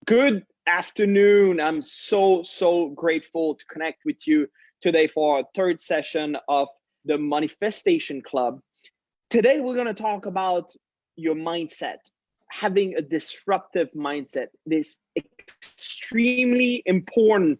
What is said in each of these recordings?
Good afternoon. I'm so grateful to connect with you today for our third session of the Manifestation Club. Today, we're going to talk about your mindset, having a disruptive mindset. It is extremely important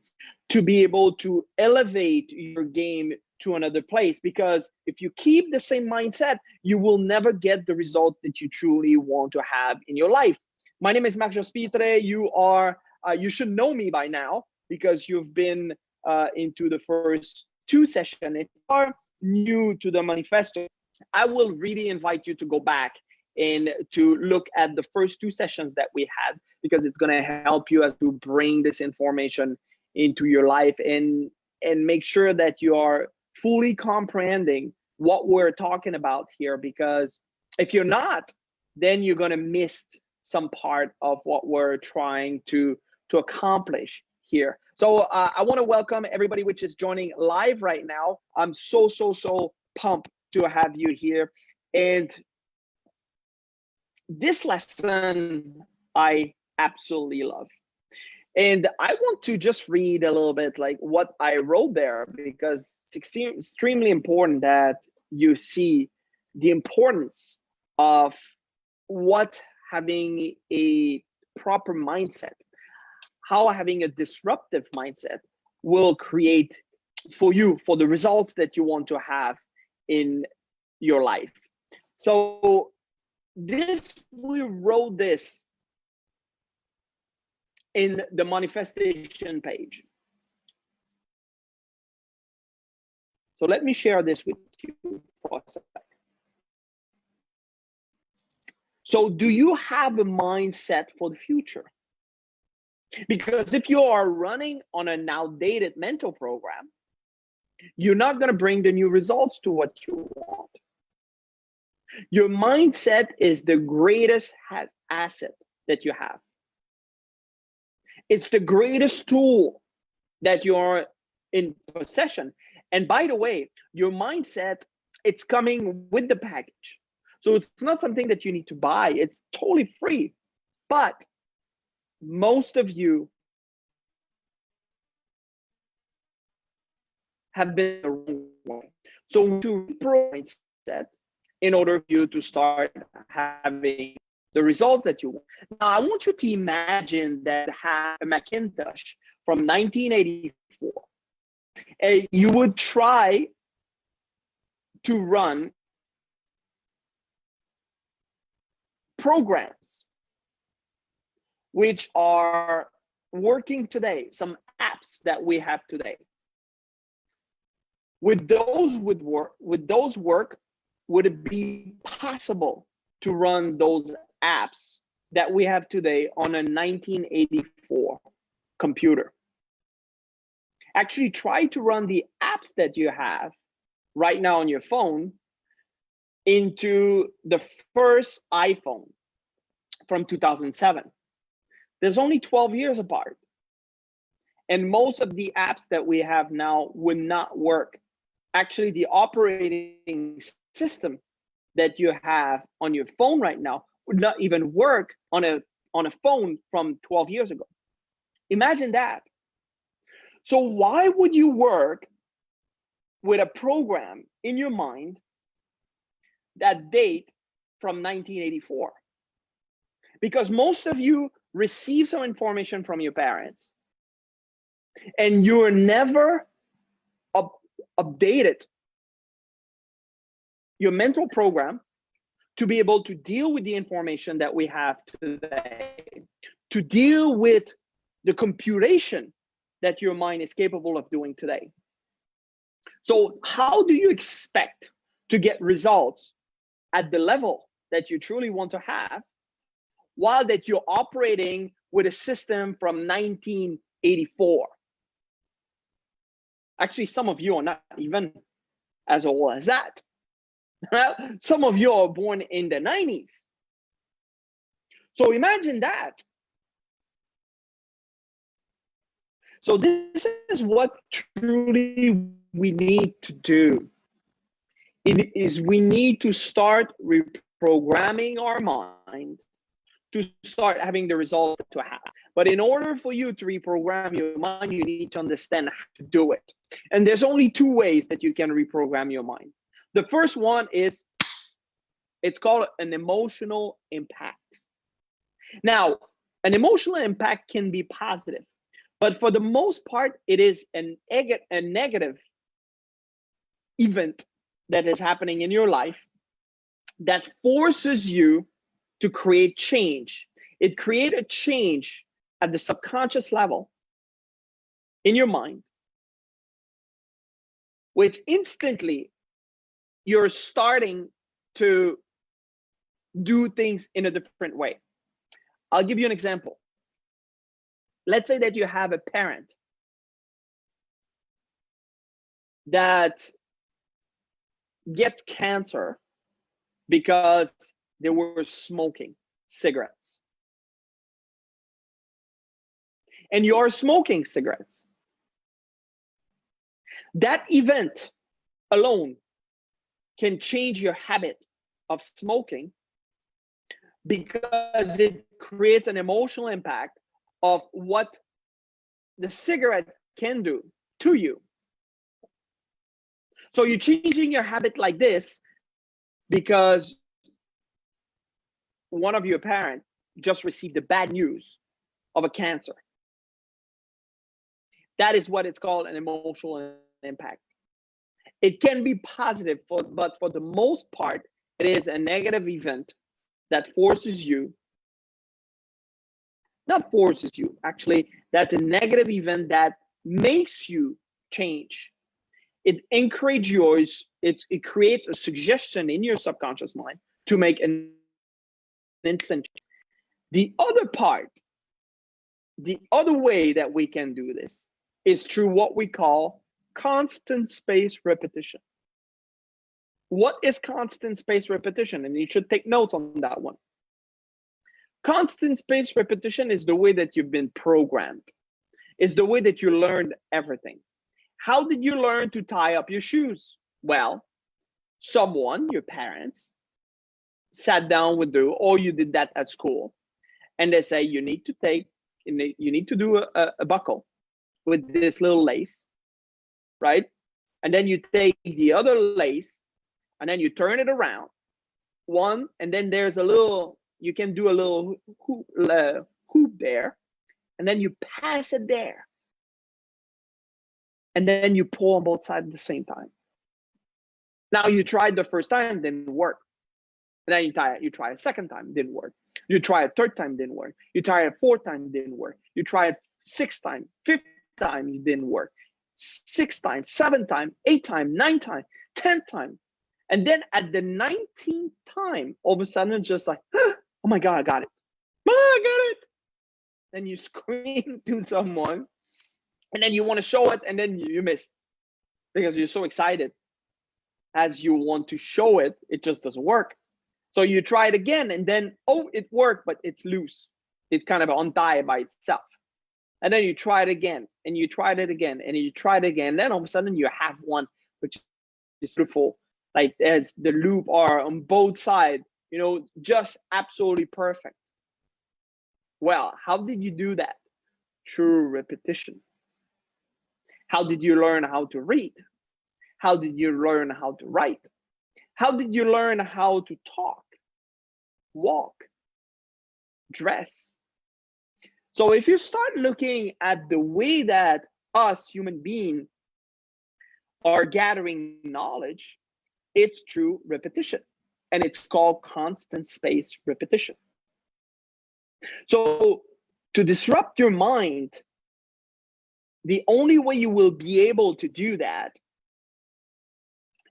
to be able to elevate your game to another place, because if you keep the same mindset, you will never get the results that you truly want to have in your life. My name is Marc Jospitre. You should know me by now because you've been into the first two sessions. If you are new to the manifesto, I will really invite you to go back and to look at the first two sessions that we had, because it's going to help you as to bring this information into your life and make sure that you are fully comprehending what we're talking about here. Because if you're not, then you're going to miss some part of what we're trying to accomplish here. So I want to welcome everybody which is joining live right now. I'm so pumped to have you here. And this lesson I absolutely love. And I want to just read a little bit like what I wrote there, because it's extremely important that you see the importance of what having a proper mindset, how having a disruptive mindset will create for you, for the results that you want to have in your life. So we wrote this in the manifestation page. So let me share this with you for a second. So do you have a mindset for the future? Because if you are running on an outdated mental program, you're not going to bring the new results to what you want. Your mindset is the greatest asset that you have. It's the greatest tool that you're in possession. And by the way, your mindset, it's coming with the package. So it's not something that you need to buy. It's totally free. But most of you have been the wrong way. So to improve mindset in order for you to start having the results that you want. Now, I want you to imagine that have a Macintosh from 1984. And you would try to run programs which are working today, some apps that we have today. Would it be possible to run those apps that we have today on a 1984 computer? Actually, try to run the apps that you have right now on your phone into the first iPhone from 2007. There's only 12 years apart. And most of the apps that we have now would not work. Actually, the operating system that you have on your phone right now would not even work on a phone from 12 years ago. Imagine that. So why would you work with a program in your mind that date from 1984? Because most of you receive some information from your parents and you're never updated your mental program to be able to deal with the information that we have today, to deal with the computation that your mind is capable of doing today. So how do you expect to get results at the level that you truly want to have, while that you're operating with a system from 1984? Actually, some of you are not even as old as that. Some of you are born in the 90s. So imagine that. So this is what truly we need to do. It is we need to start reprogramming our mind to start having the result to have. But in order for you to reprogram your mind, you need to understand how to do it. And there's only two ways that you can reprogram your mind. The first one is, it's called an emotional impact. Now, an emotional impact can be positive, but for the most part, it is a negative event that is happening in your life that forces you to create change. It creates a change at the subconscious level in your mind, which instantly you're starting to do things in a different way. I'll give you an example. Let's say that you have a parent that gets cancer because they were smoking cigarettes. And you're smoking cigarettes. That event alone can change your habit of smoking because it creates an emotional impact of what the cigarette can do to you. So you're changing your habit like this because one of your parents just received the bad news of a cancer. That is what it's called, an emotional impact. It can be positive, but for the most part, it is a negative event that forces you, not forces you, actually, that's a negative event that makes you change. It encourages yours, it creates a suggestion in your subconscious mind to make an instant change. The other part, the other way that we can do this is through what we call constant space repetition. What is constant space repetition? And you should take notes on that one. Constant space repetition is the way that you've been programmed. It's the way that you learned everything. How did you learn to tie up your shoes? Well, someone, your parents, sat down with you, or you did that at school, and they say you need to do a buckle with this little lace, right? And then you take the other lace, and then you turn it around one, and then there's a little, you can do a little hoop there, and then you pass it there, and then you pull on both sides at the same time. Now you tried the first time, didn't work. And then you try a second time, didn't work. You try a third time, didn't work. You try a fourth time, didn't work. You try it sixth time, fifth time, it didn't work. Sixth time, seventh time, eighth time, ninth time, 10th time. And then at the 19th time, all of a sudden it's just like, oh my God, I got it. Oh, I got it. Then you scream to someone, and then you want to show it, and then you miss because you're so excited. As you want to show it, it just doesn't work. So you try it again, and then, oh, it worked, but it's loose. It's kind of untied by itself. And then you try it again, and you tried it again, and you tried it again. And then all of a sudden you have one which is beautiful, like as the loop are on both sides, just absolutely perfect. Well, how did you do that? Through repetition. How did you learn how to read? How did you learn how to write? How did you learn how to talk, walk, dress? So if you start looking at the way that us human beings are gathering knowledge, it's through repetition, and it's called constant space repetition. So to disrupt your mind, the only way you will be able to do that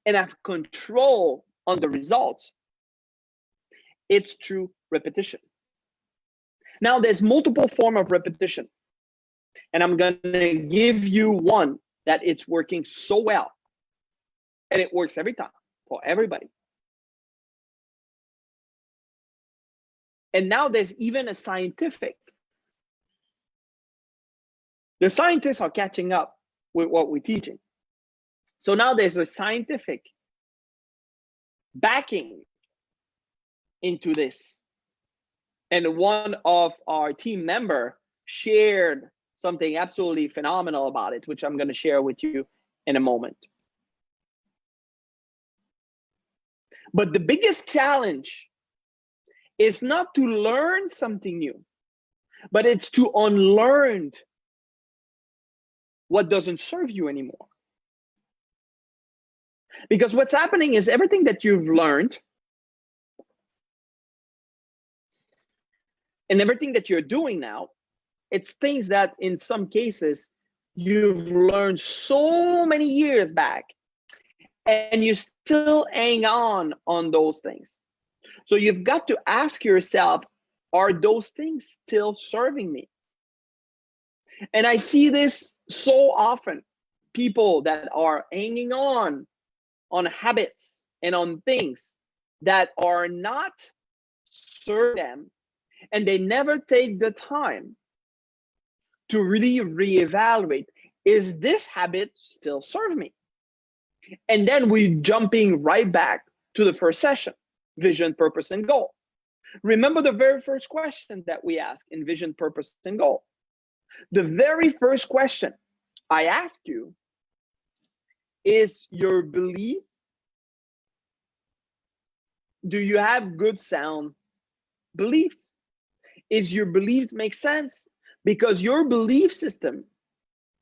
and have control on the results, it's through repetition. Now, there's multiple forms of repetition, and I'm going to give you one that it's working so well, and it works every time for everybody. And now there's even a scientific. The scientists are catching up with what we're teaching. So now there's a scientific backing into this. And one of our team member shared something absolutely phenomenal about it, which I'm going to share with you in a moment. But the biggest challenge is not to learn something new, but it's to unlearn what doesn't serve you anymore. Because what's happening is everything that you've learned and everything that you're doing now, it's things that in some cases you've learned so many years back, and you still hang on those things. So you've got to ask yourself, are those things still serving me? And I see this so often, people that are hanging on habits and on things that are not serving them, and they never take the time to really reevaluate, is this habit still serving me? And then we're jumping right back to the first session, vision, purpose, and goal. Remember the very first question that we asked in vision, purpose, and goal. The very first question I asked you is your belief. Do you have good sound beliefs? Is your beliefs make sense? Because your belief system,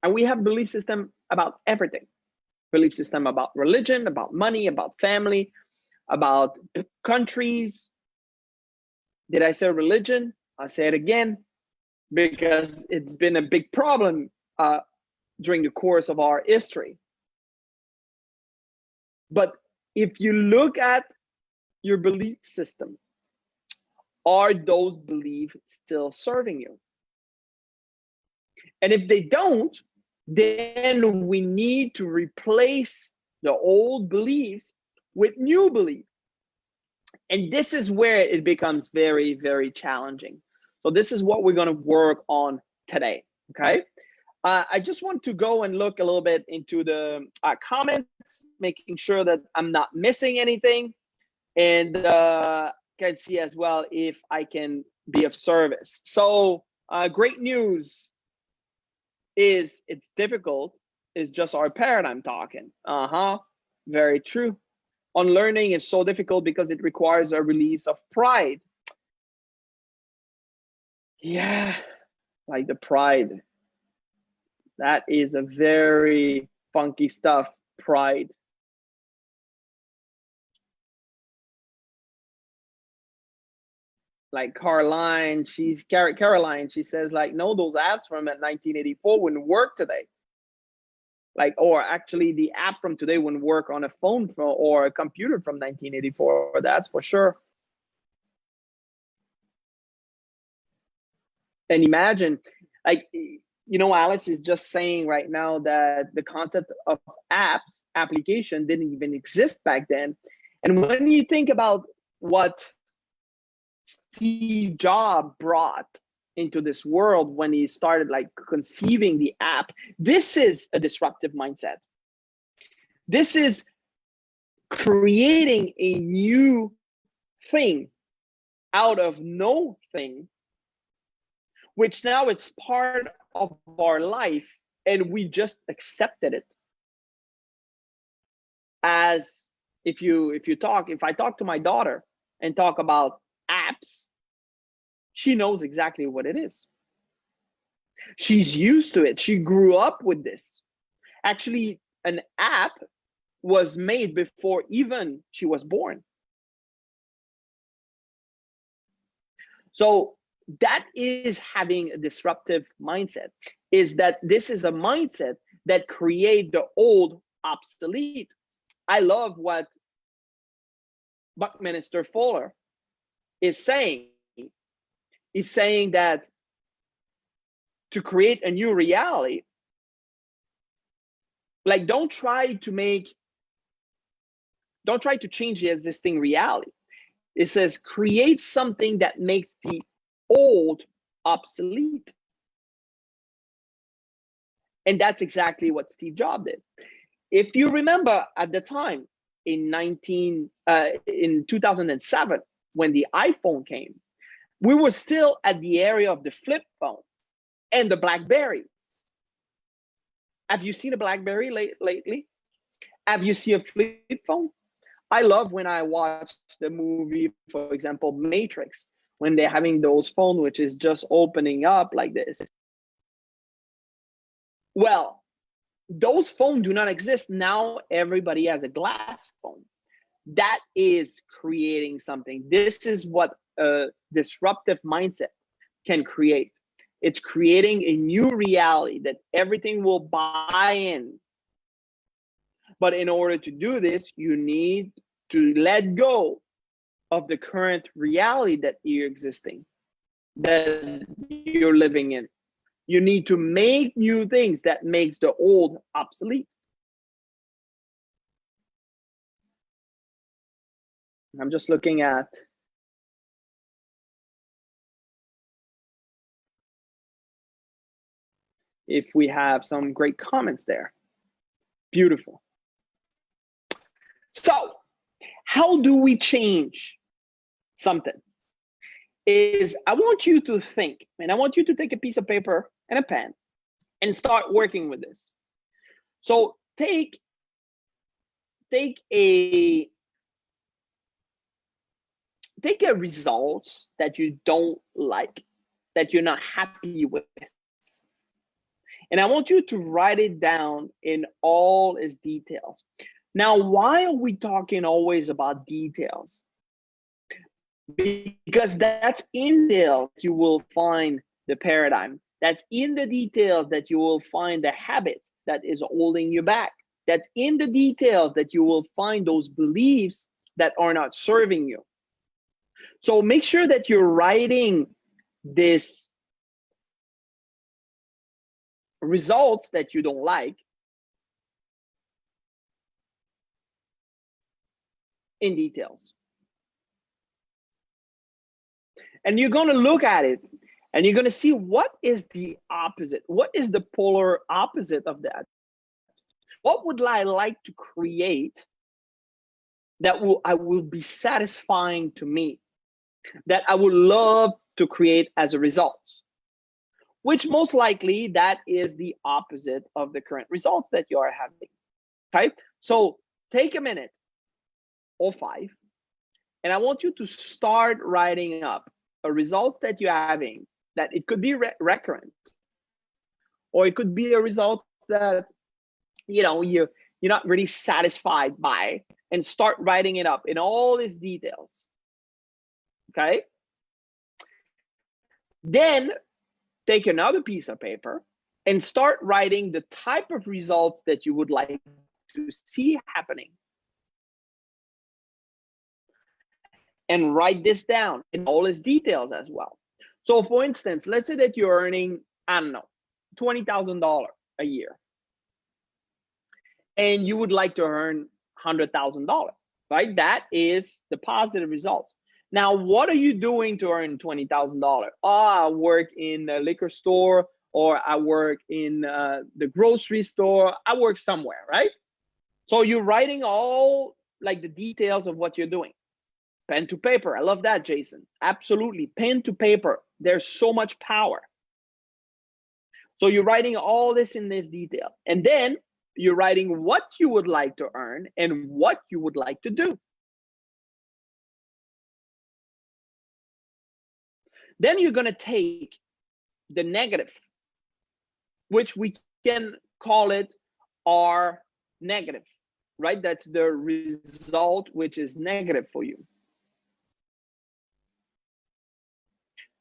and we have belief system about everything. Belief system about religion, about money, about family, about countries. Did I say religion? I'll say it again, because it's been a big problem during the course of our history. But if you look at your belief system, are those beliefs still serving you? And if they don't, then we need to replace the old beliefs with new beliefs. And this is where it becomes very, very challenging. So this is what we're going to work on today, okay? I just want to go and look a little bit into the comments, making sure that I'm not missing anything, and can see as well if I can be of service. So great news is it's difficult. It's just our paradigm talking. Very true. Unlearning is so difficult because it requires a release of pride. Yeah, like the pride. That is a very funky stuff, pride. Like Caroline, she says like, no, those apps from 1984 wouldn't work today. Like, or actually the app from today wouldn't work on a phone or a computer from 1984, that's for sure. And imagine, like, you know, Alice is just saying right now that the concept of application didn't even exist back then. And when you think about what Steve Jobs brought into this world when he started like conceiving the app, this is a disruptive mindset. This is creating a new thing out of no thing, which now it's part of our life, and we just accepted it. As if I talk to my daughter and talk about apps, she knows exactly what it is. She's used to it. She grew up with this. Actually, an app was made before even she was born. So that is having a disruptive mindset, is that this is a mindset that creates the old obsolete. I love what Buckminster Fuller is saying. He's saying that to create a new reality, like don't try to change the existing reality. It says create something that makes the old obsolete. And that's exactly what Steve Jobs did. If you remember at the time in 2007, when the iPhone came, we were still at the area of the flip phone. and the BlackBerry. Have you seen a BlackBerry lately? Have you seen a flip phone? I love when I watch the movie, for example, Matrix, when they're having those phones, which is just opening up like this. Well, those phones do not exist. Now everybody has a glass phone. That is creating something. This is what a disruptive mindset can create. It's creating a new reality that everything will buy in. But in order to do this, you need to let go of the current reality that you're existing, that you're living in. You need to make new things that makes the old obsolete. I'm just looking at if we have some great comments there. Beautiful. So, how do we change something? Is I want you to think, and I want you to take a piece of paper and a pen and start working with this. So take a results that you don't like, that you're not happy with. And I want you to write it down in all its details. Now, why are we talking always about details? Because that's in detail you will find the paradigm. That's in the details that you will find the habits that is holding you back. That's in the details that you will find those beliefs that are not serving you. So make sure that you're writing this results that you don't like in details. And you're going to look at it and you're going to see what is the opposite. What is the polar opposite of that? What would I like to create that I will be satisfying to me, that I would love to create as a result? Which most likely that is the opposite of the current results that you are having. Okay? So take a minute or 5, and I want you to start writing up a results that you're having, that it could be recurrent, or it could be a result that you're not really satisfied by, and start writing it up in all its details. Okay? Then take another piece of paper and start writing the type of results that you would like to see happening. And write this down in all its details as well. So for instance, let's say that you're earning, I don't know, $20,000 a year. And you would like to earn $100,000, right? That is the positive results. Now, what are you doing to earn $20,000? Oh, I work in a liquor store, or I work in the grocery store. I work somewhere, right? So you're writing all like the details of what you're doing. Pen to paper. I love that, Jason. Absolutely. Pen to paper. There's so much power. So you're writing all this in this detail. And then you're writing what you would like to earn and what you would like to do. Then you're going to take the negative, which we can call it R negative, right? That's the result which is negative for you.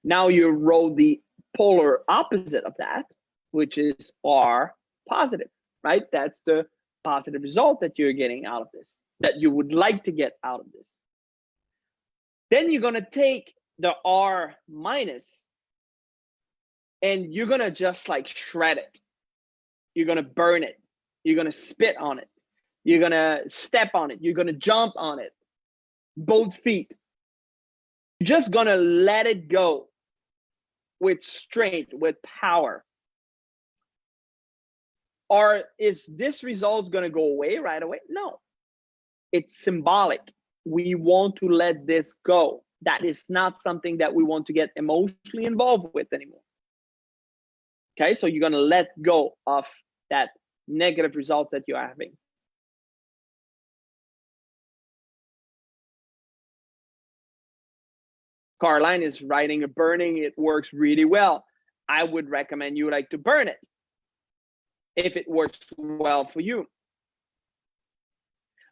Now you wrote the polar opposite of that, which is R positive, right? That's the positive result that you're getting out of this, that you would like to get out of this. Then you're going to take the R minus and you're going to just like shred it. You're going to burn it. You're going to spit on it. You're going to step on it. You're going to jump on it. Both feet. You're just going to let it go with strength, with power. Or is this result going to go away right away? No. It's symbolic. We want to let this go. That is not something that we want to get emotionally involved with anymore. Okay, so you're gonna let go of that negative results that you're having. Caroline is writing a burning. It works really well. I would recommend you like to burn it if it works well for you.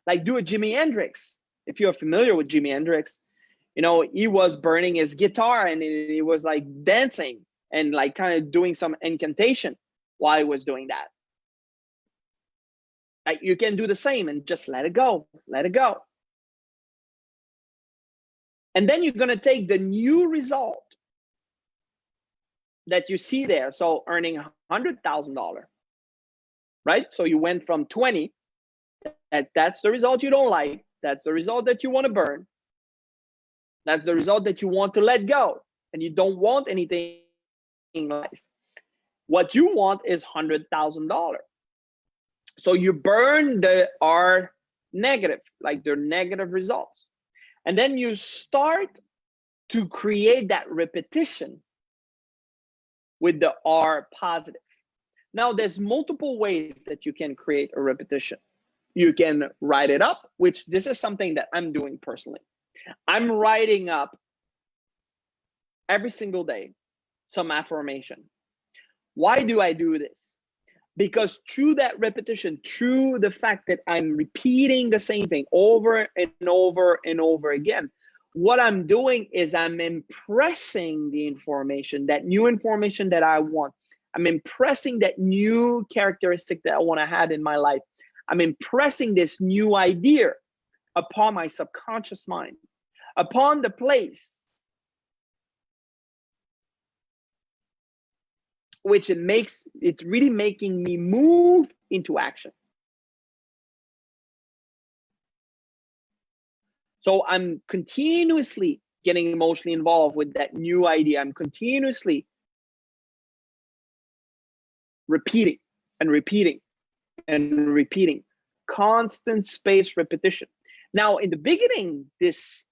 Like do a Jimi Hendrix. If you're familiar with Jimi Hendrix, you know, he was burning his guitar and he was like dancing and like kind of doing some incantation while he was doing that. Like you can do the same and just let it go, let it go. And then you're gonna take the new result that you see there. So earning $100,000, right? So you went from 20, that's the result you don't like. That's the result that you want to burn. That's the result that you want to let go. And you don't want anything in life. What you want is $100,000. So you burn the R negative, like the negative results. And then you start to create that repetition with the R positive. Now, there's multiple ways that you can create a repetition. You can write it up, which this is something that I'm doing personally. I'm writing up every single day some affirmation. Why do I do this? Because through that repetition, through the fact that I'm repeating the same thing over and over and over again, what I'm doing is I'm impressing the information, that new information that I want. I'm impressing that new characteristic that I want to have in my life. I'm impressing this new idea upon my subconscious mind, upon the place, which it's really making me move into action. So I'm continuously getting emotionally involved with that new idea. I'm continuously repeating and repeating and repeating, constant space repetition. Now, in the beginning, this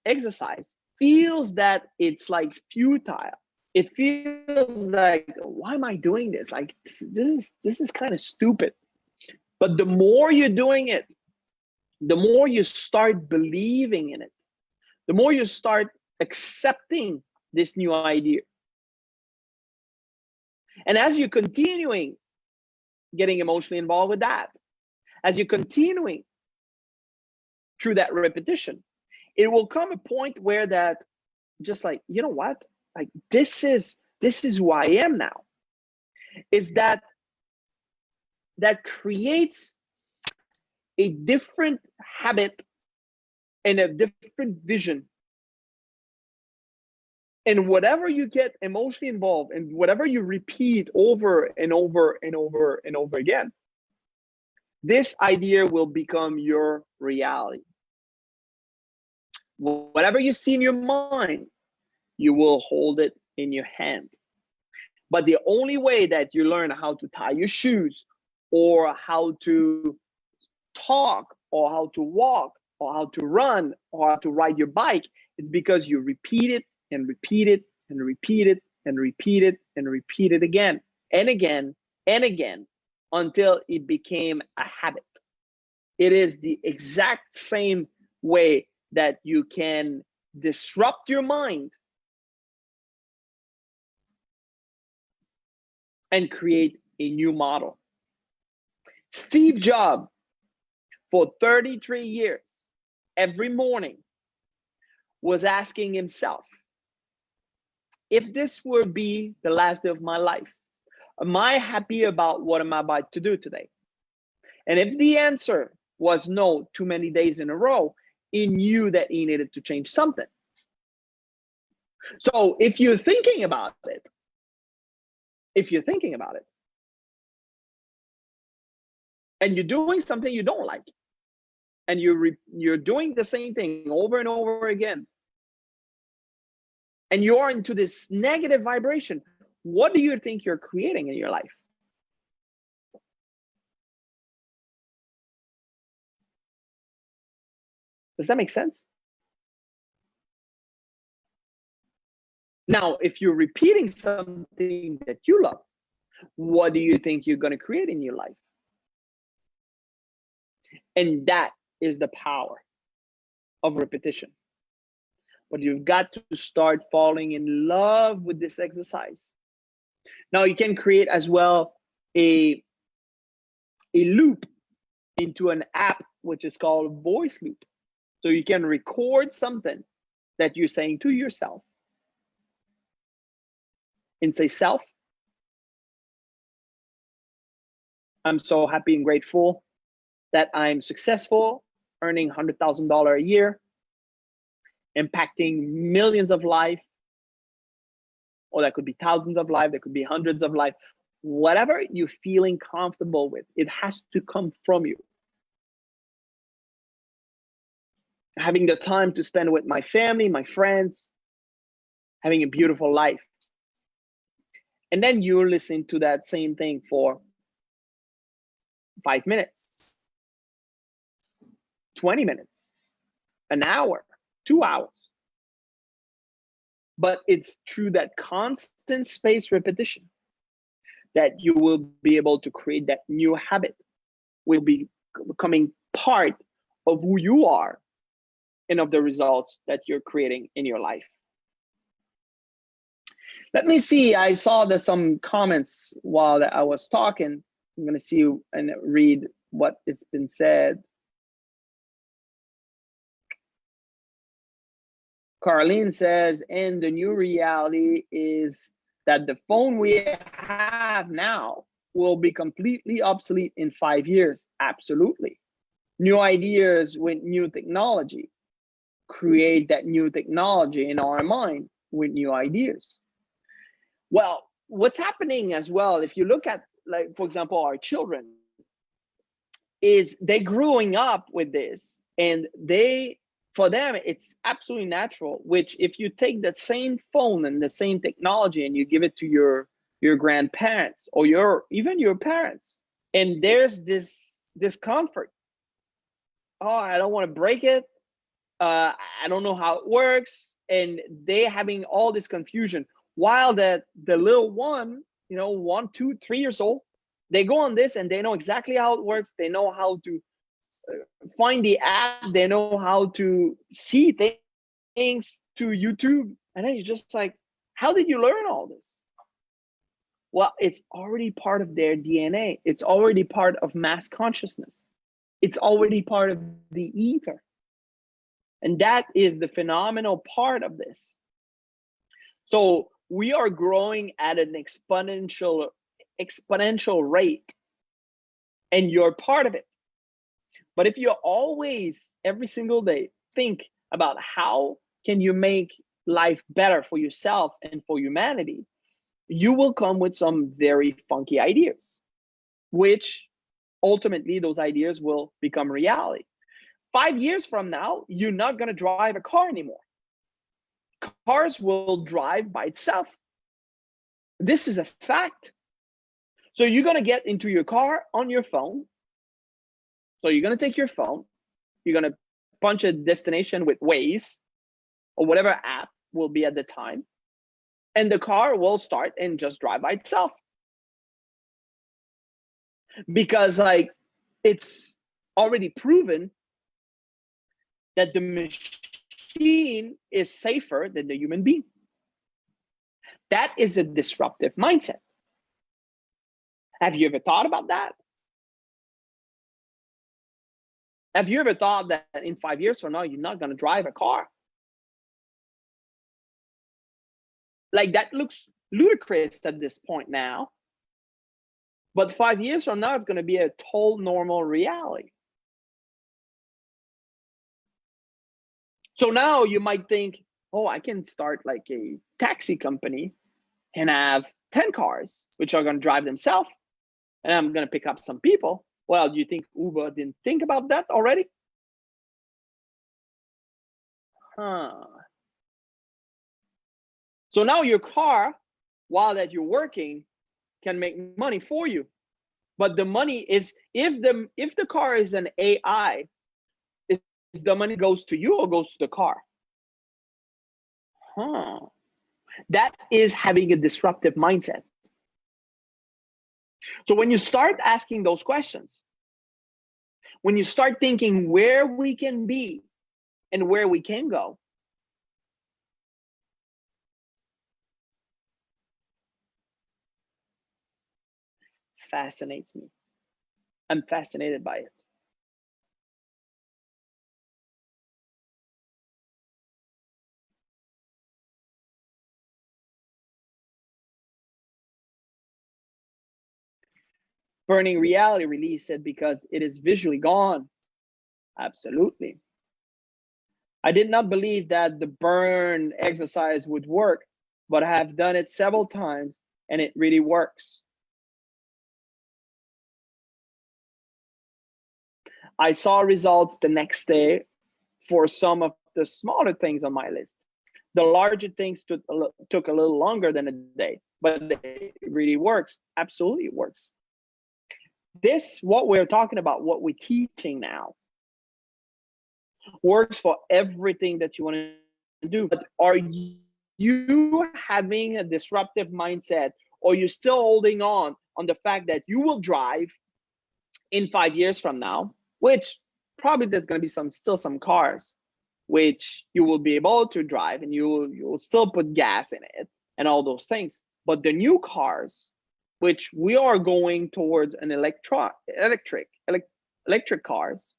exercise feels that it's like futile. It feels like, why am I doing this? Like, this is kind of stupid. But the more you're doing it, the more you start believing in it, the more you start accepting this new idea. And as you're continuing getting emotionally involved with that, as you're continuing through that repetition, it will come a point where that just like, you know what? Like this is who I am now. Is that creates a different habit and a different vision. And whatever you get emotionally involved and whatever you repeat over and over and over and over again, this idea will become your reality. Whatever you see in your mind, you will hold it in your hand. But the only way that you learn how to tie your shoes or how to talk or how to walk or how to run or how to ride your bike, it's because you repeat it and repeat it and repeat it and repeat it and repeat it again and again and again until it became a habit. It is the exact same way that you can disrupt your mind and create a new model. Steve Jobs, for 33 years, every morning, was asking himself, if this would be the last day of my life, am I happy about what I'm about to do today? And if the answer was no, too many days in a row, he knew that he needed to change something. So if you're thinking about it, and you're doing something you don't like, and you're doing the same thing over and over again, and you are into this negative vibration, what do you think you're creating in your life? Does that make sense? Now, if you're repeating something that you love, What do you think you're going to create in your life? And that is the power of repetition. But you've got to start falling in love with this exercise. Now you can create as well a loop into an app, which is called voice loop. So you can record something that you're saying to yourself and say, self, I'm so happy and grateful that I'm successful, earning $100,000 a year, impacting millions of lives, or that could be thousands of lives, that could be hundreds of lives. Whatever you're feeling comfortable with, it has to come from you. Having the time to spend with my family, my friends, having a beautiful life. And then you listen to that same thing for 5 minutes, 20 minutes, an hour, 2 hours. But it's through that constant spaced repetition that you will be able to create that new habit, will be becoming part of who you are and of the results that you're creating in your life. Let me see, I saw there's some comments while I was talking. I'm gonna see and read what it's been said. Carlene says, and the new reality is that the phone we have now will be completely obsolete in 5 years. Absolutely. New ideas with new technology create that new technology in our mind with new ideas. Well, what's happening as well, if you look at, like, for example, our children, is they growing up with this, and for them, it's absolutely natural, which if you take that same phone and the same technology and you give it to your grandparents or even your parents, and there's this discomfort. Oh, I don't want to break it. I don't know how it works. And they having all this confusion, while the little one, 1, 2, 3 years old, they go on this and they know exactly how it works. They know how to find the app. They know how to see things to YouTube. And then you're just like, how did you learn all this? Well, it's already part of their DNA. It's already part of mass consciousness. It's already part of the ether. And that is the phenomenal part of this. So we are growing at an exponential rate, and you're part of it. But if you always, every single day, think about how can you make life better for yourself and for humanity, you will come with some very funky ideas, which ultimately those ideas will become reality. 5 years from now, you're not going to drive a car anymore. Cars will drive by itself. This is a fact. So you're going to get into your car on your phone. So you're going to take your phone, you're going to punch a destination with Waze or whatever app will be at the time, and the car will start and just drive by itself. Because it's already proven that the machine is safer than the human being. That is a disruptive mindset. Have you ever thought about that? Have you ever thought that in 5 years from now, you're not going to drive a car? Like, that looks ludicrous at this point now. But 5 years from now, it's going to be a total normal reality. So now you might think, oh, I can start like a taxi company and have 10 cars, which are going to drive themselves, and I'm going to pick up some people. Well, do you think Uber didn't think about that already? So now your car, while that you're working, can make money for you. But the money is, if the car is an AI, is the money goes to you or goes to the car? That is having a disruptive mindset. So when you start asking those questions, when you start thinking where we can be and where we can go, fascinates me. I'm fascinated by it. Burning reality release it because it is visually gone. Absolutely. I did not believe that the burn exercise would work, but I have done it several times and it really works. I saw results the next day for some of the smaller things on my list. The larger things took a little longer than a day, but it really works. Absolutely, it works. This, what we're talking about, what we're teaching now, works for everything that you want to do. But are you having a disruptive mindset, or are you still holding on the fact that you will drive in 5 years from now, which probably there's going to be still some cars which you will be able to drive, and you will still put gas in it and all those things. But the new cars, which we are going towards an electric cars,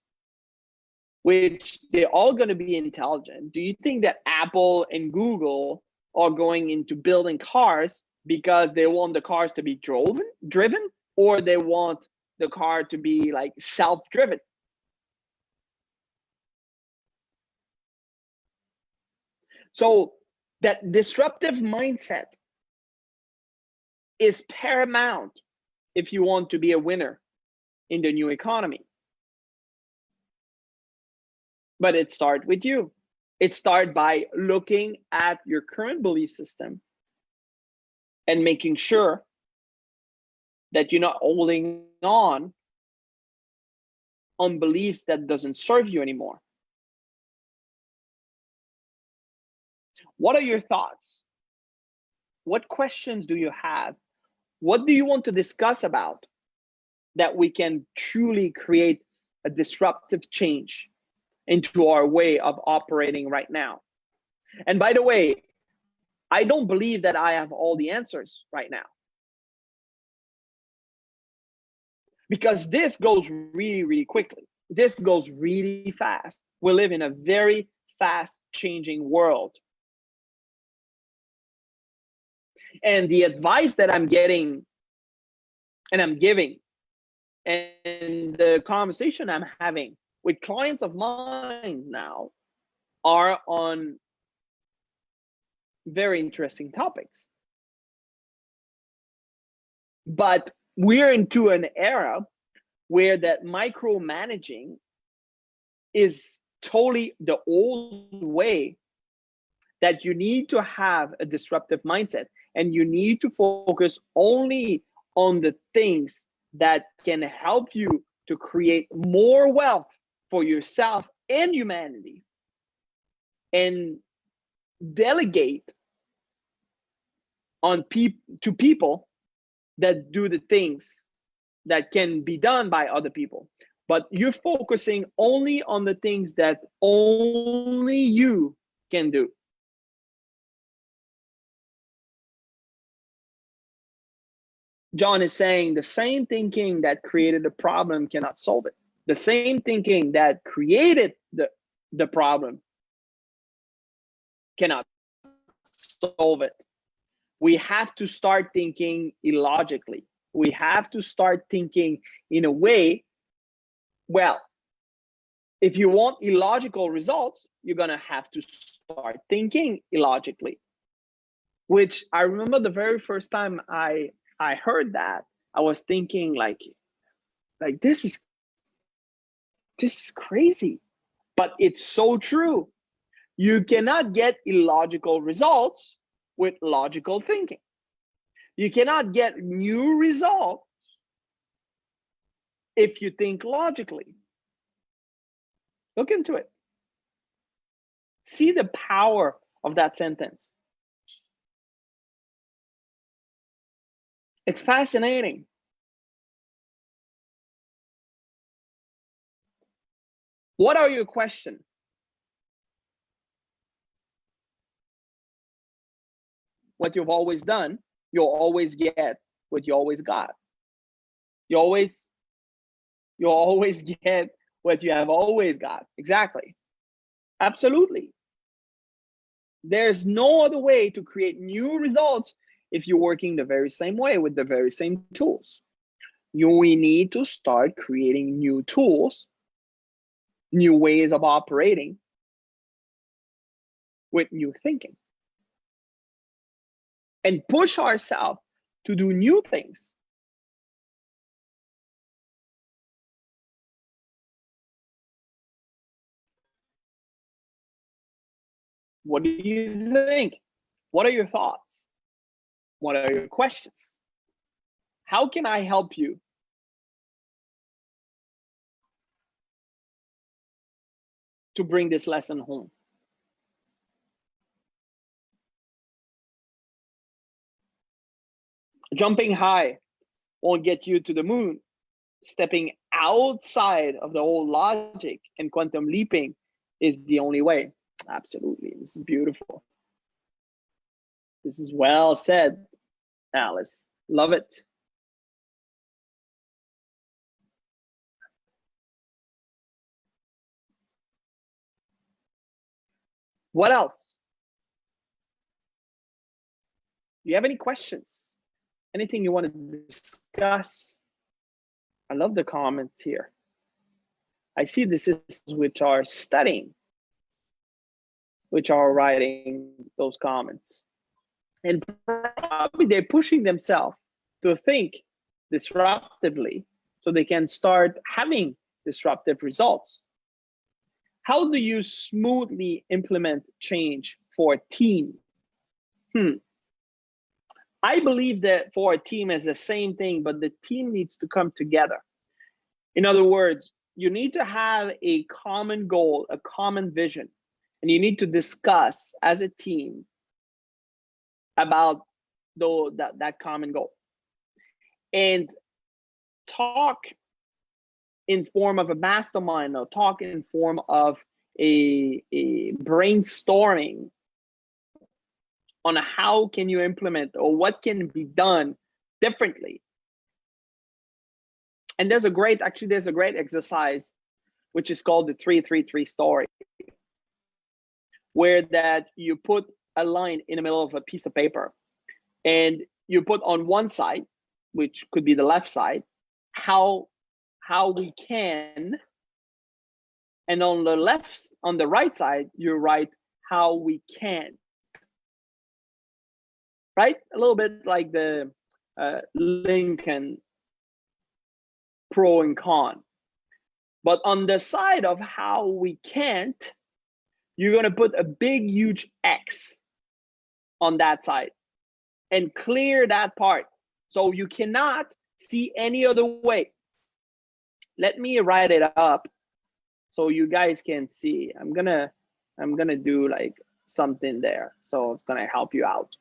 which they're all going to be intelligent. Do you think that Apple and Google are going into building cars because they want the cars to be driven, or they want the car to be like self-driven? So that disruptive mindset is paramount if you want to be a winner in the new economy. But it starts with you. It starts by looking at your current belief system and making sure that you're not holding on beliefs that doesn't serve you anymore. What are your thoughts? What questions do you have? What do you want to discuss about that we can truly create a disruptive change into our way of operating right now? And by the way, I don't believe that I have all the answers right now, because this goes really, really quickly. This goes really fast. We live in a very fast changing world. And the advice that I'm getting and I'm giving, and the conversation I'm having with clients of mine now, are on very interesting topics. But we're into an era where that micromanaging is totally the old way, that you need to have a disruptive mindset and you need to focus only on the things that can help you to create more wealth for yourself and humanity, and delegate to people that do the things that can be done by other people. But you're focusing only on the things that only you can do. John is saying the same thinking that created the problem cannot solve it. The same thinking that created the problem cannot solve it. We have to start thinking illogically. We have to start thinking in a way, well, if you want illogical results, you're going to have to start thinking illogically. Which I remember the very first time I heard that, I was thinking like this is crazy, but it's so true. You cannot get illogical results with logical thinking. You cannot get new results if you think logically. Look into it. See the power of that sentence. It's fascinating. What are your questions? What you've always done, you'll always get what you always got. You'll always get what you have always got. Exactly. Absolutely. There's no other way to create new results if you're working the very same way with the very same tools. We need to start creating new tools, new ways of operating with new thinking, and push ourselves to do new things. What do you think? What are your thoughts? What are your questions? How can I help you to bring this lesson home? Jumping high won't get you to the moon. Stepping outside of the old logic and quantum leaping is the only way. Absolutely. This is beautiful. This is well said, Alice. Love it. What else? Do you have any questions? Anything you want to discuss? I love the comments here. I see this is which are studying, which are writing those comments. And probably they're pushing themselves to think disruptively so they can start having disruptive results. How do you smoothly implement change for a team? I believe that for a team is the same thing, but the team needs to come together. In other words, you need to have a common goal, a common vision, and you need to discuss as a team about that common goal. And talk in form of a mastermind, or talk in form of a brainstorming on how can you implement or what can be done differently. And there's a great exercise which is called the 3-3-3 story, where that you put a line in the middle of a piece of paper and you put on one side, which could be the left side, how we can, and on the right side you write how we can. Right? A little bit like the Lincoln pro and con. But on the side of how we can't, you're going to put a big, huge X on that side and clear that part. So you cannot see any other way. Let me write it up so you guys can see. I'm gonna do like something there. So it's going to help you out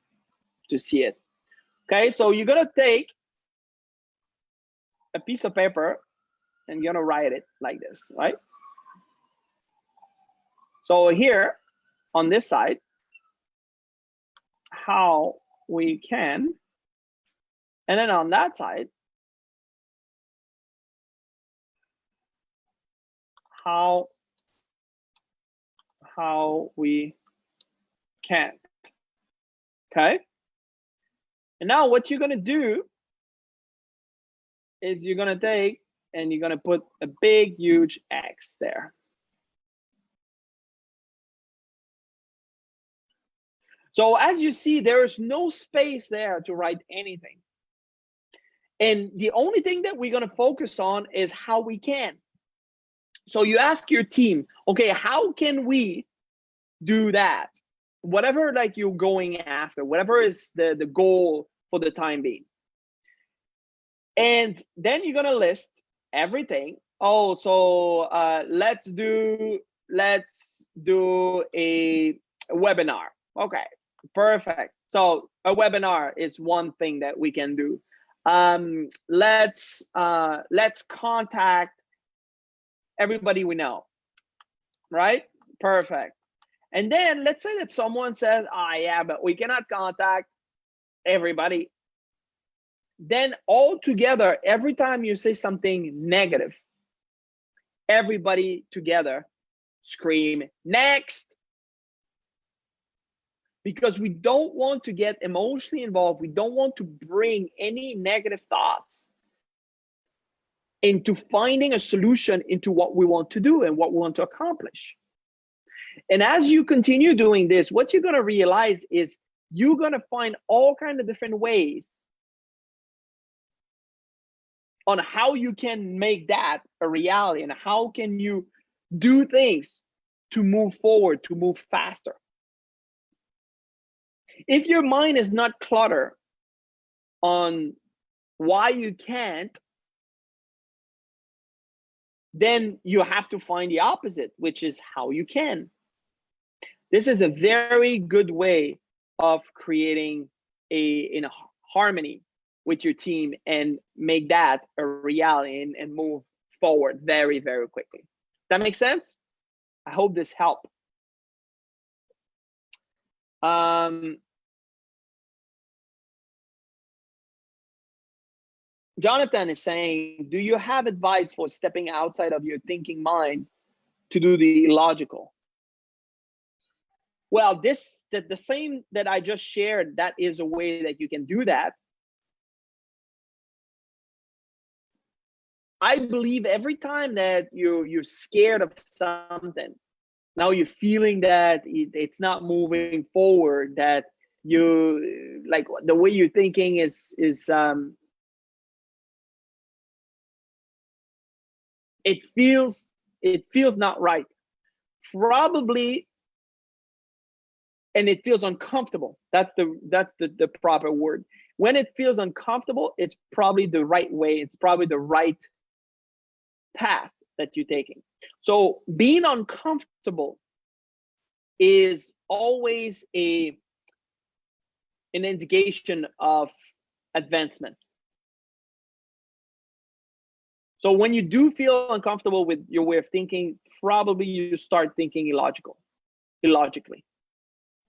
to see it. Okay, so you're gonna take a piece of paper and you're gonna write it like this, right? So here on this side, how we can, and then on that side, how we can't. Okay. And now what you're gonna do is you're gonna take and you're gonna put a big, huge X there. So as you see, there is no space there to write anything. And the only thing that we're gonna focus on is how we can. So you ask your team, okay, how can we do that? Whatever like you're going after, whatever is the goal for the time being. And then you're gonna list everything. Oh, so let's do a webinar. Okay, perfect. So a webinar is one thing that we can do. Let's contact everybody we know. right? Perfect. And then let's say that someone says, ah, yeah, but we cannot contact everybody. Then all together, every time you say something negative, everybody together scream next, because we don't want to get emotionally involved. We don't want to bring any negative thoughts into finding a solution into what we want to do and what we want to accomplish. And as you continue doing this, what you're going to realize is you're going to find all kinds of different ways on how you can make that a reality and how can you do things to move forward, to move faster. If your mind is not cluttered on why you can't, then you have to find the opposite, which is how you can. This is a very good way of creating in a harmony with your team and make that a reality and move forward very, very quickly. That makes sense? I hope this helped. Jonathan is saying, do you have advice for stepping outside of your thinking mind to do the illogical? Well, the same that I just shared, that is a way that you can do that. I believe every time that you're scared of something, now you're feeling that it's not moving forward, that you like the way you're thinking is it feels not right, probably, and it feels uncomfortable. That's the proper word. When it feels uncomfortable, it's probably the right way. It's probably the right path that you're taking. So being uncomfortable is always an indication of advancement. So when you do feel uncomfortable with your way of thinking, probably you start thinking illogically.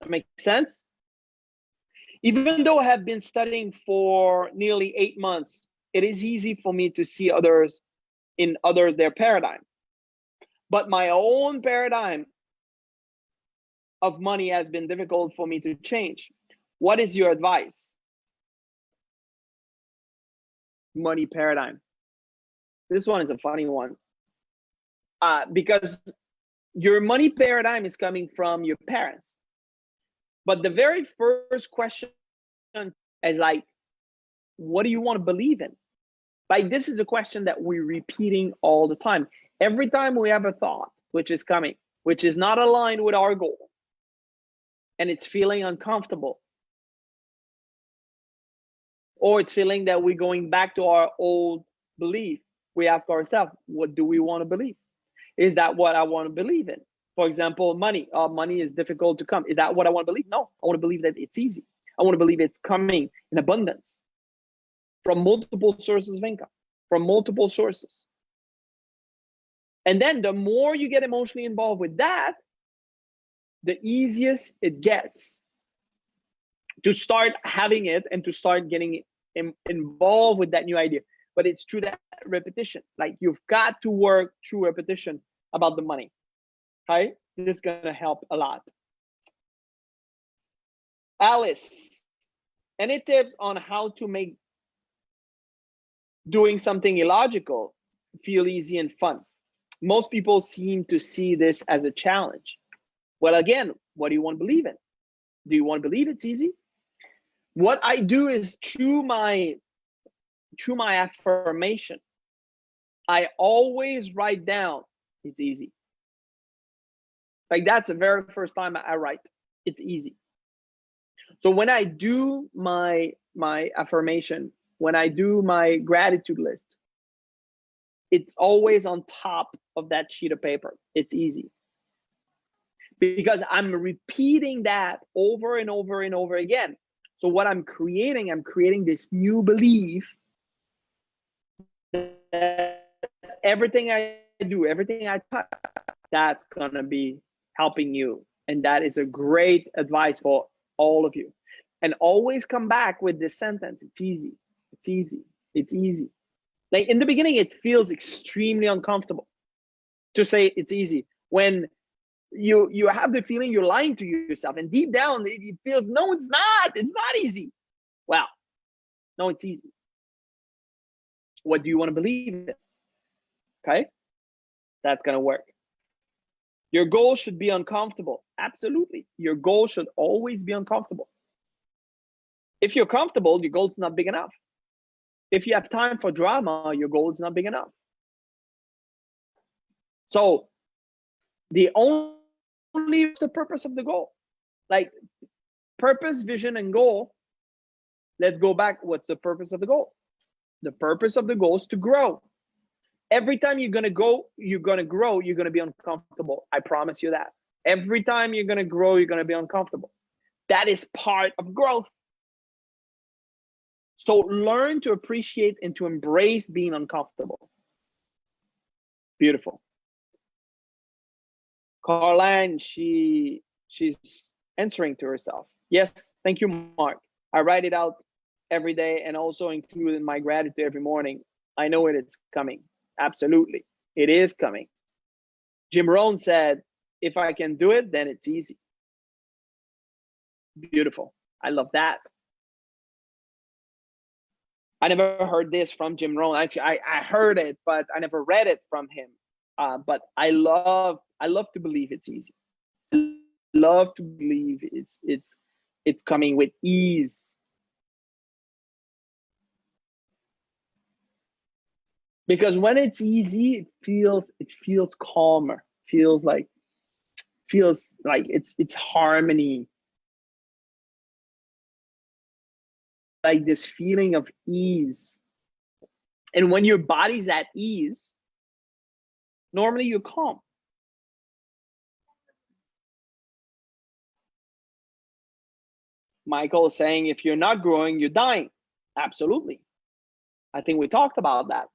That makes sense? Even though I have been studying for nearly 8 months, it is easy for me to see in others their paradigm. But my own paradigm of money has been difficult for me to change. What is your advice? Money paradigm. This one is a funny one. Because your money paradigm is coming from your parents. But the very first question is like, what do you want to believe in? Like, this is a question that we're repeating all the time. Every time we have a thought which is coming, which is not aligned with our goal, and it's feeling uncomfortable, or it's feeling that we're going back to our old belief, we ask ourselves, what do we want to believe? Is that what I want to believe in? For example, money. Money is difficult to come. Is that what I want to believe? No, I want to believe that it's easy. I want to believe it's coming in abundance from multiple sources of income, from multiple sources. And then the more you get emotionally involved with that, the easiest it gets to start having it and to start getting involved with that new idea. But it's through that repetition. Like, you've got to work through repetition about the money. Okay? This is gonna help a lot. Alice, any tips on how to make doing something illogical feel easy and fun? Most people seem to see this as a challenge. Well, again, what do you want to believe in? Do you want to believe it's easy? What I do is through my affirmation, I always write down it's easy. Like, that's the very first time I write it's easy. So when I do my affirmation, when I do my gratitude list, it's always on top of that sheet of paper. It's easy. Because I'm repeating that over and over and over again. So what I'm creating this new belief that everything I do, everything I touch That's going to be helping you. And that is a great advice for all of you. And always come back with this sentence. It's easy. It's easy. It's easy. Like in the beginning, it feels extremely uncomfortable to say it's easy. When you have the feeling you're lying to yourself, and deep down it feels, no, it's not easy. Well, no, it's easy. What do you want to believe in? Okay, that's going to work. Your goal should be uncomfortable. Absolutely. Your goal should always be uncomfortable. If you're comfortable, your goal's not big enough. If you have time for drama, your goal is not big enough. So the only the purpose of the goal, like purpose, vision, and goal. Let's go back. What's the purpose of the goal? The purpose of the goal is to grow. Every time you're going to grow, you're going to be uncomfortable. I promise you that. Every time you're going to grow, you're going to be uncomfortable. That is part of growth. So learn to appreciate and to embrace being uncomfortable. Beautiful. Carline, she's answering to herself. Yes, thank you, Mark. I write it out every day and also include in my gratitude every morning. I know it is coming. Absolutely. It is coming. Jim Rohn said, if I can do it, then it's easy. Beautiful. I love that. I never heard this from Jim Rohn. Actually, I heard it, but I never read it from him. But I love to believe it's easy. I love to believe it's coming with ease. Because when it's easy, it feels calmer. Feels like it's harmony. Like this feeling of ease. And when your body's at ease, normally you're calm. Michael is saying, if you're not growing, you're dying. Absolutely. I think we talked about that.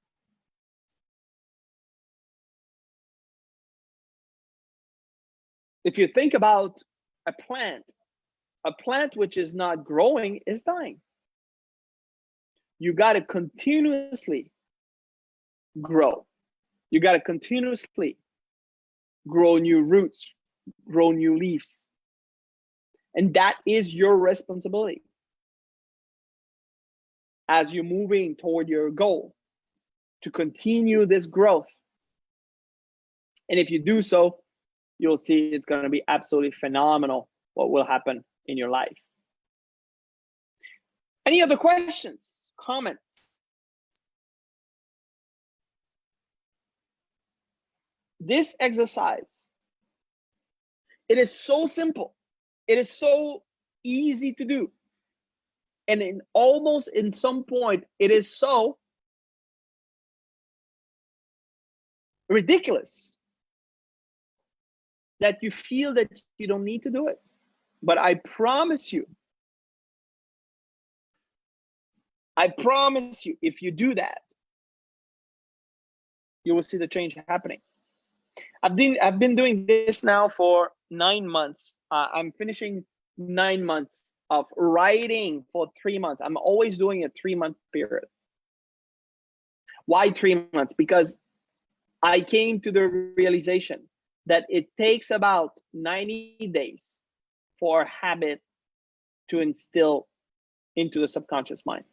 If you think about a plant which is not growing is dying. You got to continuously grow. You got to continuously grow new roots, grow new leaves. And that is your responsibility as you're moving toward your goal, to continue this growth. And if you do so, you'll see it's going to be absolutely phenomenal what will happen in your life. Any other questions, comments? This exercise, it is so simple. It is so easy to do. And in some point, it is so ridiculous that you feel that you don't need to do it. But I promise you, if you do that, you will see the change happening. I've been doing this now for 9 months. I'm finishing 9 months of writing for 3 months. I'm always doing a 3-month period. Why 3 months? Because I came to the realization that it takes about 90 days for a habit to instill into the subconscious mind.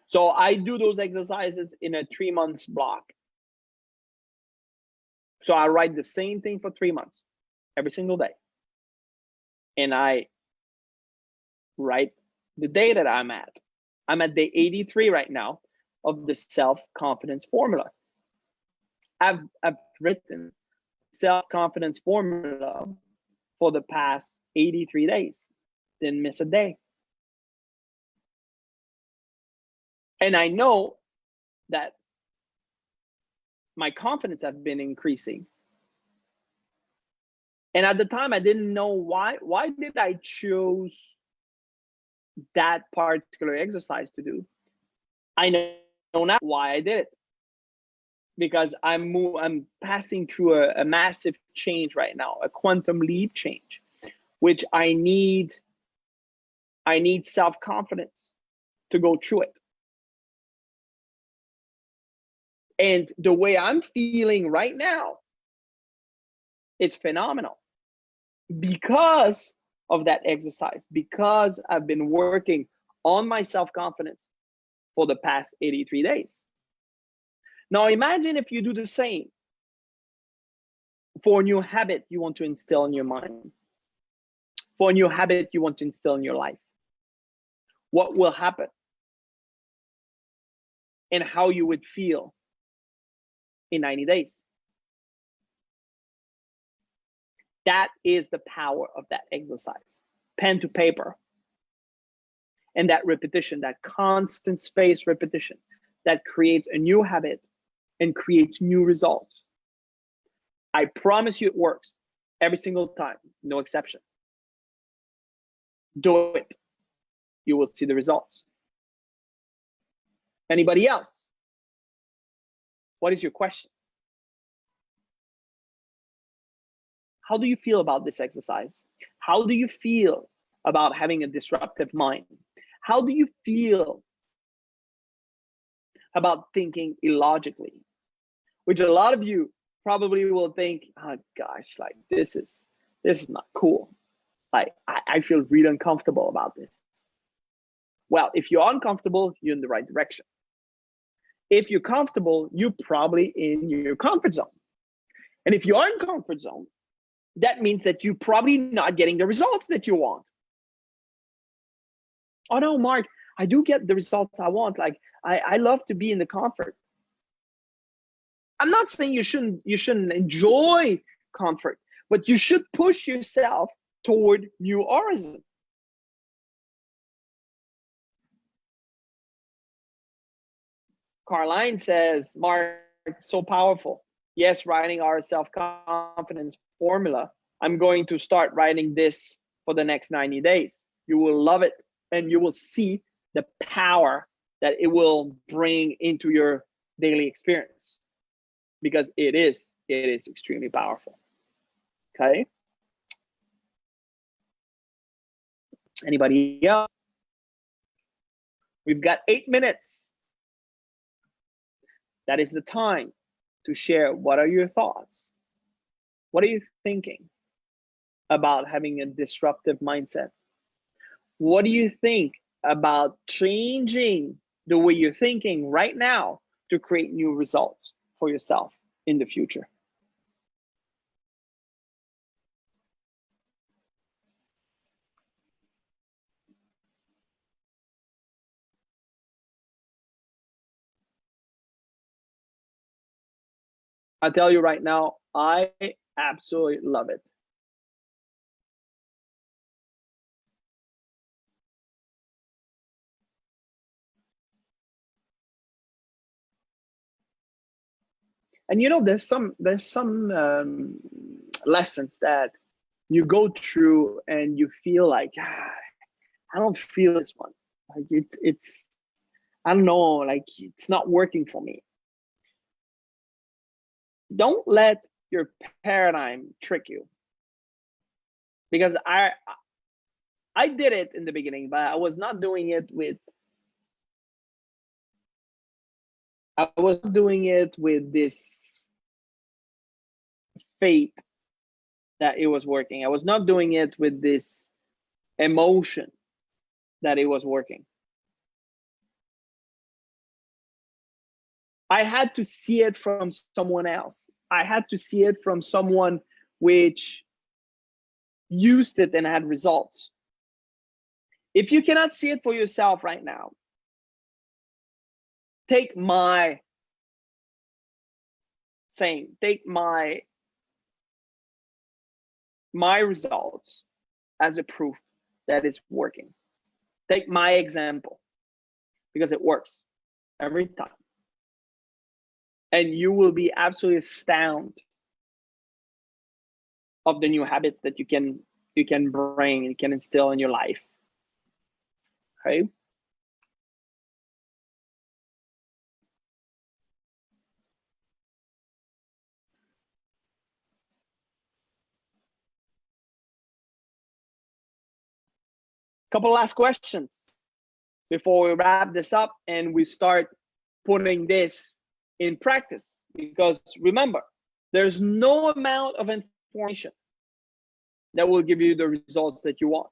So I do those exercises in a 3 months block. So I write the same thing for 3 months, every single day. And I write the day that I'm at. I'm at day 83 right now of the self-confidence formula. I've written self-confidence formula for the past 83 days. Didn't miss a day. And I know that my confidence has been increasing. And at the time, I didn't know why. Why did I choose that particular exercise to do? I know now why I did it. because I'm passing through a massive change right now, a quantum leap change, which I need self-confidence to go through it. And the way I'm feeling right now, it's phenomenal because of that exercise, because I've been working on my self-confidence for the past 83 days. Now imagine if you do the same for a new habit you want to instill in your mind, for a new habit you want to instill in your life. What will happen and how you would feel in 90 days. That is the power of that exercise. Pen to paper. And that repetition, that constant spaced repetition that creates a new habit and creates new results. I promise you it works every single time, no exception. Do it. You will see the results. Anybody else? What is your questions? How do you feel about this exercise? How do you feel about having a disruptive mind? How do you feel about thinking illogically? Which a lot of you probably will think, oh gosh, like this is not cool. Like I feel really uncomfortable about this. Well, if you're uncomfortable, you're in the right direction. If you're comfortable, you're probably in your comfort zone. And if you are in comfort zone, that means that you're probably not getting the results that you want. Oh no, Mark, I do get the results I want. Like I love to be in the comfort. I'm not saying you shouldn't enjoy comfort, but you should push yourself toward new horizon. Carline says, Mark, so powerful. Yes, writing our self-confidence formula. I'm going to start writing this for the next 90 days. You will love it, and you will see the power that it will bring into your daily experience, because it is extremely powerful. Okay. Anybody else? We've got 8 minutes. That is the time to share. What are your thoughts? What are you thinking about having a disruptive mindset? What do you think about changing the way you're thinking right now to create new results for yourself in the future? I tell you right now, I absolutely love it. And you know, there's some lessons that you go through and you feel like, I don't feel this one. Like it's I don't know, like it's not working for me. Don't let your paradigm trick you, because I did it in the beginning, but I was not doing it with this faith that it was working. I was not doing it with this emotion that it was working. I had to see it from someone else. I had to see it from someone which used it and had results. If you cannot see it for yourself right now, take my saying, take my results as a proof that it's working. Take my example, because it works every time. And you will be absolutely astounded of the new habits that you can bring, you can instill in your life. Okay. Couple last questions before we wrap this up and we start putting this in practice. Because remember, there's no amount of information that will give you the results that you want.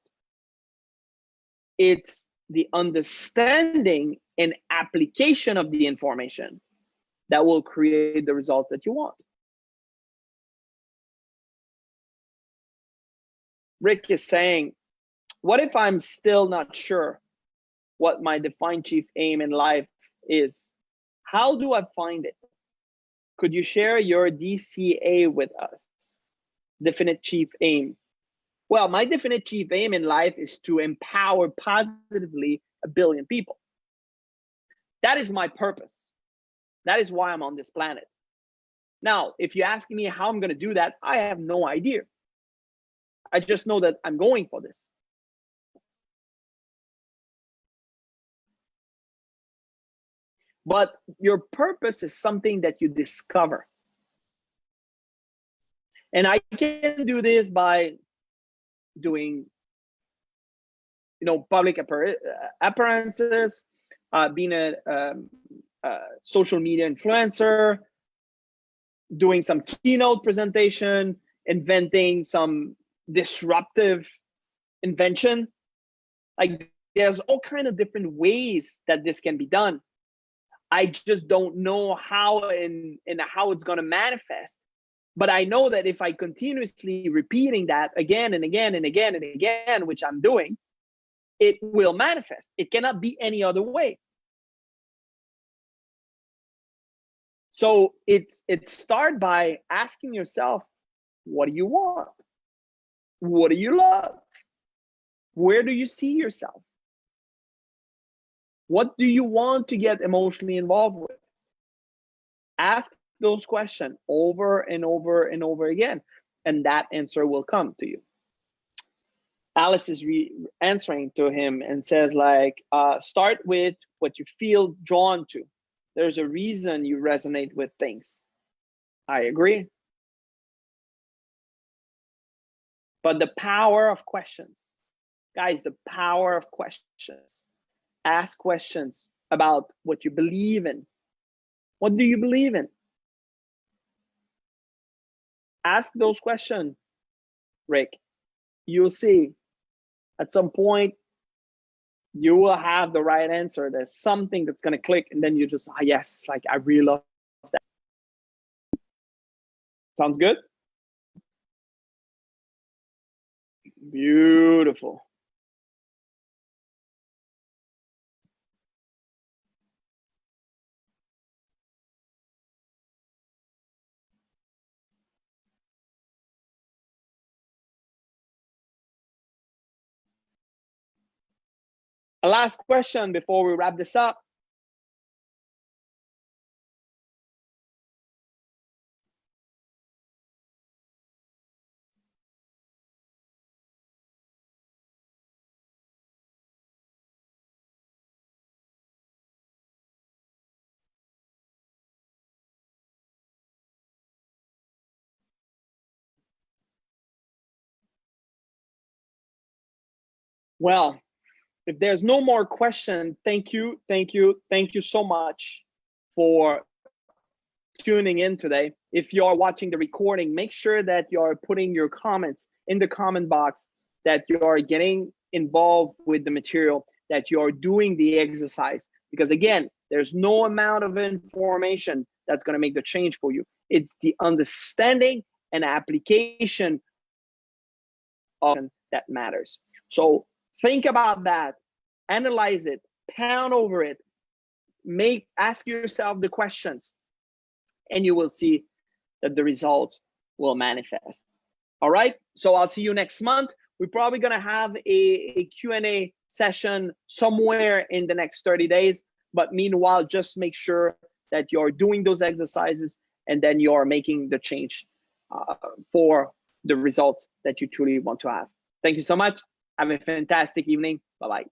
It's the understanding and application of the information that will create the results that you want. Rick is saying, what if I'm still not sure what my defined chief aim in life is? How do I find it? Could you share your DCA with us? Definite chief aim. Well, my definite chief aim in life is to empower positively 1 billion people. That is my purpose. That is why I'm on this planet. Now, if you ask me how I'm going to do that, I have no idea. I just know that I'm going for this. But your purpose is something that you discover. And I can do this by doing, public appearances, being a social media influencer, doing some keynote presentation, inventing some disruptive invention. Like, there's all kinds of different ways that this can be done. I just don't know how and how it's going to manifest. But I know that if I continuously repeating that again and again and again and again, which I'm doing, it will manifest. It cannot be any other way. So it starts by asking yourself, what do you want? What do you love? Where do you see yourself? What do you want to get emotionally involved with? Ask those questions over and over and over again, and that answer will come to you. Alice is answering to him and says, start with what you feel drawn to. There's a reason you resonate with things. I agree. But the power of questions, guys, the power of questions. Ask questions about what you believe in. What do you believe in? Ask those questions, Rick. You'll see at some point you will have the right answer. There's something that's going to click, and then you just, yes, I really love that. Sounds good? Beautiful. A last question before we wrap this up. Well, if there's no more question, thank you so much for tuning in today. If you're watching the recording, make sure that you're putting your comments in the comment box, that you're getting involved with the material, that you're doing the exercise. Because again, there's no amount of information that's going to make the change for you. It's the understanding and application of that matters. So think about that, analyze it, pound over it, ask yourself the questions, and you will see that the results will manifest. All right, so I'll see you next month. We're probably gonna have a Q&A session somewhere in the next 30 days, but meanwhile, just make sure that you're doing those exercises and then you're making the change for the results that you truly want to have. Thank you so much. Have a fantastic evening. Bye-bye.